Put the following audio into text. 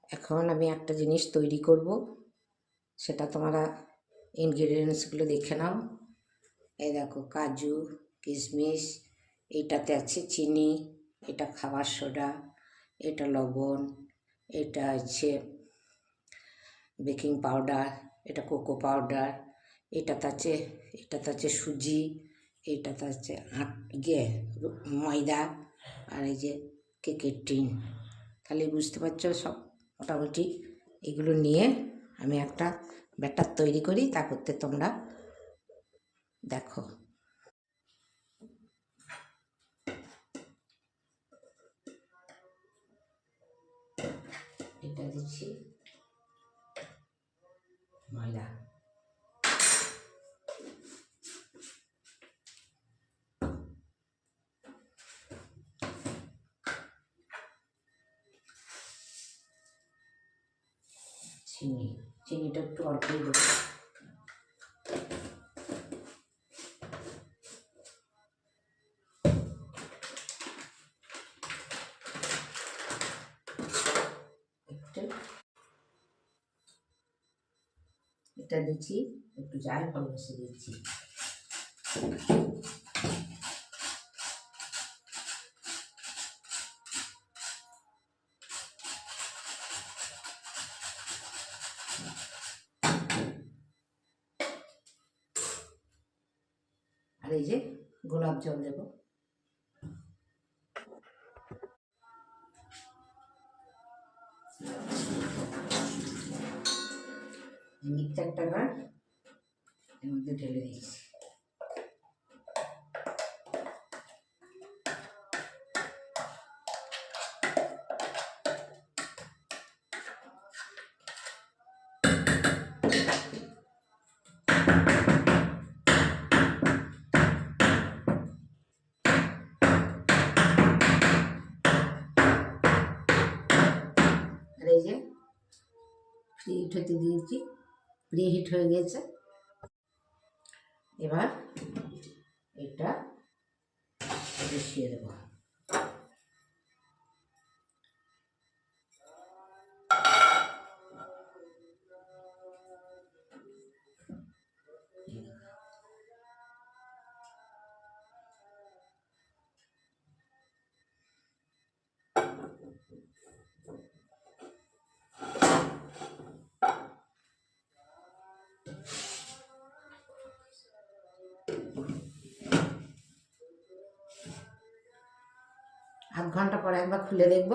এখন আমি একটা জিনিস তৈরি করব, সেটা তোমরা ইনগ্রিডিয়েন্টসগুলো দেখে নাও। এই দেখো, কাজু, কিশমিশ, এইটাতে আছে চিনি, এটা খাবার সোডা, এটা লবণ, এটা আছে বেকিং পাউডার, এটা কোকো পাউডার, এটাতে আছে সুজি, এইটাতে আছে ময়দা, আর এই যে কেকের টিন। তাহলে বুঝতে পারছো সব মোটামুটি এগুলো নিয়ে আমি একটা ব্যাটার তৈরি করি, তা করতে তোমরা দেখো। এটা দিচ্ছি ময়দা, চিনিটা একটু অল্পই দেবো। এটা দিচ্ছি একটু জাল ভালোবেসে দিচ্ছি। আর এই যে গোলাপ জল দেবো। মিক্সচারটা এবার এর মধ্যে ঢেলে দিচ্ছি। আর এই যে প্রিহিট হতে দিয়েছি, প্রিহিট হয়ে গেছে। এবার এটা বসিয়ে দেবো। আধ ঘন্টা পরে একবার খুলে দেখবো।